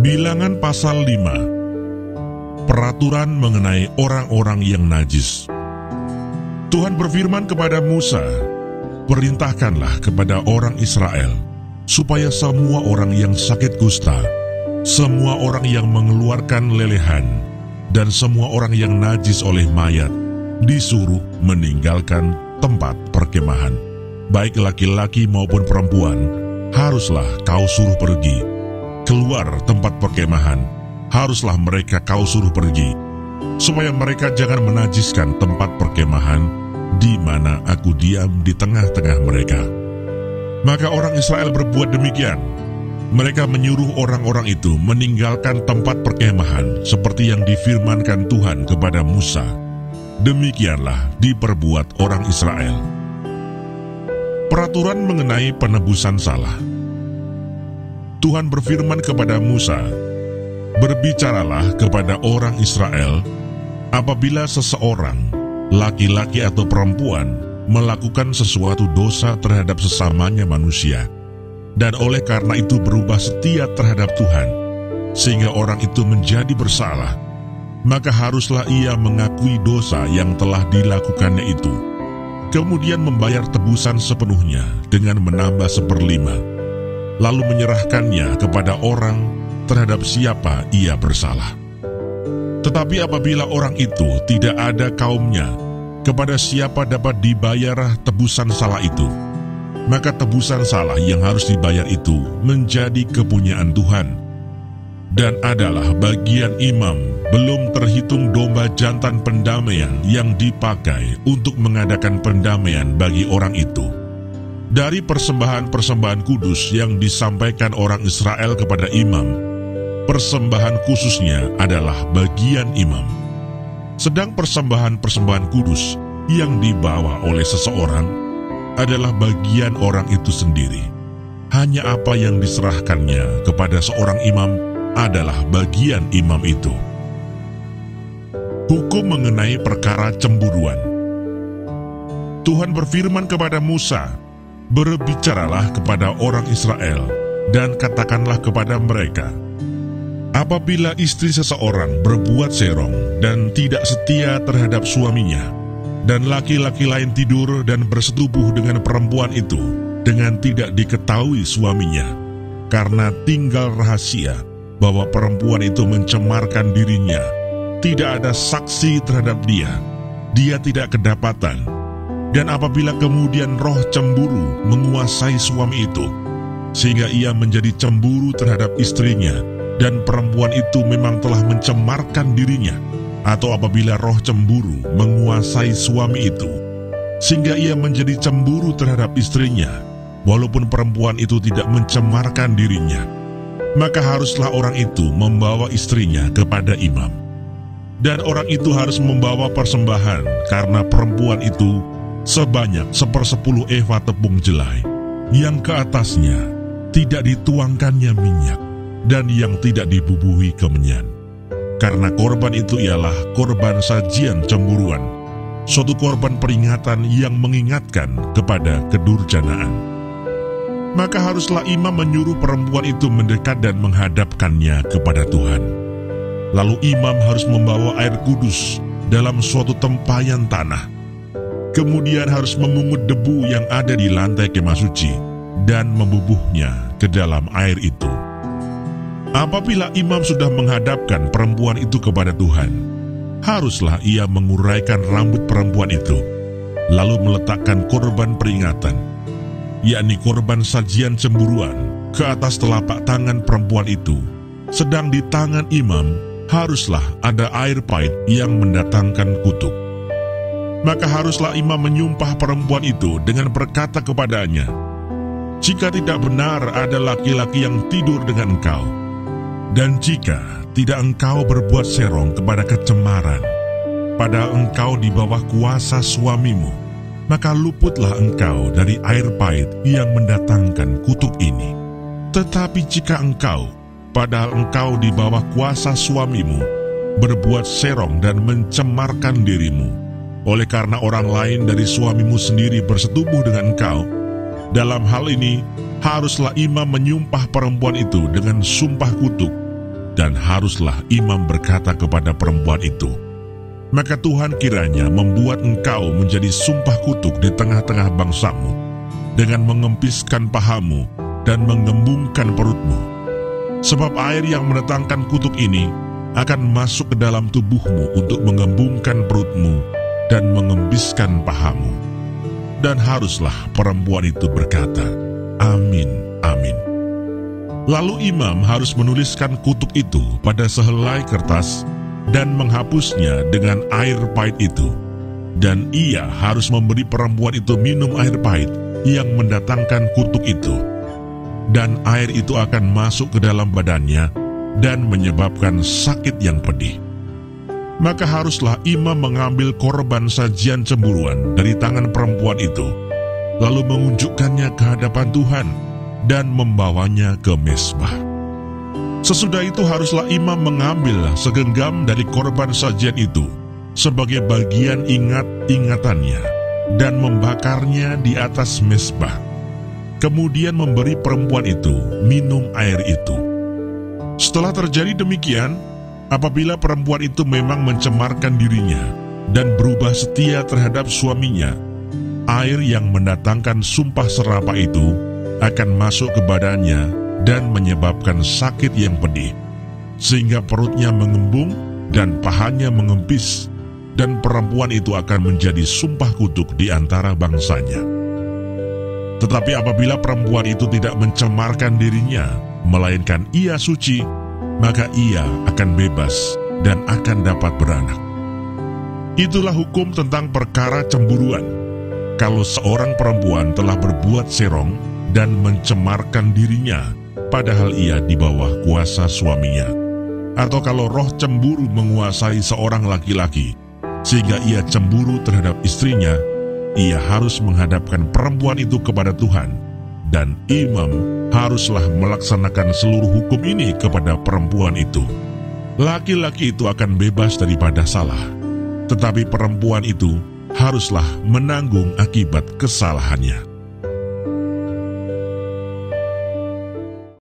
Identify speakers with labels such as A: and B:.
A: Bilangan pasal 5. Peraturan mengenai orang-orang yang najis. Tuhan berfirman kepada Musa, "Perintahkanlah kepada orang Israel, supaya semua orang yang sakit kusta, semua orang yang mengeluarkan lelehan, dan semua orang yang najis oleh mayat, disuruh meninggalkan tempat perkemahan. Baik laki-laki maupun perempuan, haruslah kau suruh pergi. Keluar tempat perkemahan, haruslah mereka kau suruh pergi, supaya mereka jangan menajiskan tempat perkemahan di mana aku diam di tengah-tengah mereka." Maka orang Israel berbuat demikian. Mereka menyuruh orang-orang itu meninggalkan tempat perkemahan seperti yang difirmankan Tuhan kepada Musa. Demikianlah diperbuat orang Israel. Peraturan mengenai penebusan salah. Tuhan berfirman kepada Musa, "Berbicaralah kepada orang Israel, apabila seseorang, laki-laki atau perempuan, melakukan sesuatu dosa terhadap sesamanya manusia, dan oleh karena itu berubah setia terhadap Tuhan, sehingga orang itu menjadi bersalah, maka haruslah ia mengakui dosa yang telah dilakukannya itu, kemudian membayar tebusan sepenuhnya dengan menambah 1/5, lalu menyerahkannya kepada orang terhadap siapa ia bersalah. Tetapi apabila orang itu tidak ada kaumnya, kepada siapa dapat dibayar tebusan salah itu, maka tebusan salah yang harus dibayar itu menjadi kepunyaan Tuhan, dan adalah bagian imam, belum terhitung domba jantan pendamaian yang dipakai untuk mengadakan pendamaian bagi orang itu. Dari persembahan-persembahan kudus yang disampaikan orang Israel kepada imam, persembahan khususnya adalah bagian imam. Sedang persembahan-persembahan kudus yang dibawa oleh seseorang adalah bagian orang itu sendiri. Hanya apa yang diserahkannya kepada seorang imam adalah bagian imam itu. Hukum mengenai perkara cemburuan. Tuhan berfirman kepada Musa, "Berbicaralah kepada orang Israel, dan katakanlah kepada mereka, apabila istri seseorang berbuat serong dan tidak setia terhadap suaminya, dan laki-laki lain tidur dan bersetubuh dengan perempuan itu dengan tidak diketahui suaminya, karena tinggal rahasia bahwa perempuan itu mencemarkan dirinya, tidak ada saksi terhadap dia, dia tidak kedapatan. Dan apabila kemudian roh cemburu menguasai suami itu, sehingga ia menjadi cemburu terhadap istrinya, dan perempuan itu memang telah mencemarkan dirinya, atau apabila roh cemburu menguasai suami itu, sehingga ia menjadi cemburu terhadap istrinya, walaupun perempuan itu tidak mencemarkan dirinya, maka haruslah orang itu membawa istrinya kepada imam. Dan orang itu harus membawa persembahan karena perempuan itu sebanyak 1/10 eva tepung jelai, yang ke atasnya tidak dituangkannya minyak, dan yang tidak dibubuhi kemenyan. Karena korban itu ialah korban sajian cemburuan, suatu korban peringatan yang mengingatkan kepada kedurjanaan. Maka haruslah imam menyuruh perempuan itu mendekat dan menghadapkannya kepada Tuhan. Lalu imam harus membawa air kudus dalam suatu tempayan tanah, kemudian harus memungut debu yang ada di lantai kemah suci dan membubuhnya ke dalam air itu. Apabila imam sudah menghadapkan perempuan itu kepada Tuhan, haruslah ia menguraikan rambut perempuan itu, lalu meletakkan korban peringatan, yakni korban sajian cemburuan, ke atas telapak tangan perempuan itu. Sedang di tangan imam haruslah ada air pahit yang mendatangkan kutuk. Maka haruslah imam menyumpah perempuan itu dengan berkata kepadanya, "Jika tidak benar ada laki-laki yang tidur dengan engkau, dan jika tidak engkau berbuat serong kepada kecemaran, padahal engkau di bawah kuasa suamimu, maka luputlah engkau dari air pahit yang mendatangkan kutuk ini. Tetapi jika engkau, padahal engkau di bawah kuasa suamimu, berbuat serong dan mencemarkan dirimu, oleh karena orang lain dari suamimu sendiri bersetubuh dengan engkau, dalam hal ini haruslah imam menyumpah perempuan itu dengan sumpah kutuk, dan haruslah imam berkata kepada perempuan itu, maka Tuhan kiranya membuat engkau menjadi sumpah kutuk di tengah-tengah bangsamu, dengan mengempiskan pahamu dan mengembungkan perutmu. Sebab air yang mendatangkan kutuk ini akan masuk ke dalam tubuhmu untuk mengembungkan perutmu dan mengembiskan pahamu. Dan haruslah perempuan itu berkata, amin, amin. Lalu imam harus menuliskan kutuk itu pada sehelai kertas dan menghapusnya dengan air pahit itu. Dan ia harus memberi perempuan itu minum air pahit yang mendatangkan kutuk itu. Dan air itu akan masuk ke dalam badannya dan menyebabkan sakit yang pedih. Maka haruslah imam mengambil korban sajian cemburuan dari tangan perempuan itu, lalu mengunjukkannya ke hadapan Tuhan dan membawanya ke mezbah. Sesudah itu haruslah imam mengambil segenggam dari korban sajian itu sebagai bagian ingat-ingatannya dan membakarnya di atas mezbah. Kemudian memberi perempuan itu minum air itu. Setelah terjadi demikian, apabila perempuan itu memang mencemarkan dirinya dan berubah setia terhadap suaminya, air yang mendatangkan sumpah serapah itu akan masuk ke badannya dan menyebabkan sakit yang pedih, sehingga perutnya mengembung dan pahanya mengempis, dan perempuan itu akan menjadi sumpah kutuk di antara bangsanya. Tetapi apabila perempuan itu tidak mencemarkan dirinya, melainkan ia suci, maka ia akan bebas dan akan dapat beranak. Itulah hukum tentang perkara cemburuan. Kalau seorang perempuan telah berbuat serong dan mencemarkan dirinya, padahal ia di bawah kuasa suaminya, atau kalau roh cemburu menguasai seorang laki-laki, sehingga ia cemburu terhadap istrinya, ia harus menghadapkan perempuan itu kepada Tuhan, dan imam haruslah melaksanakan seluruh hukum ini kepada perempuan itu. Laki-laki itu akan bebas daripada salah, tetapi perempuan itu haruslah menanggung akibat kesalahannya.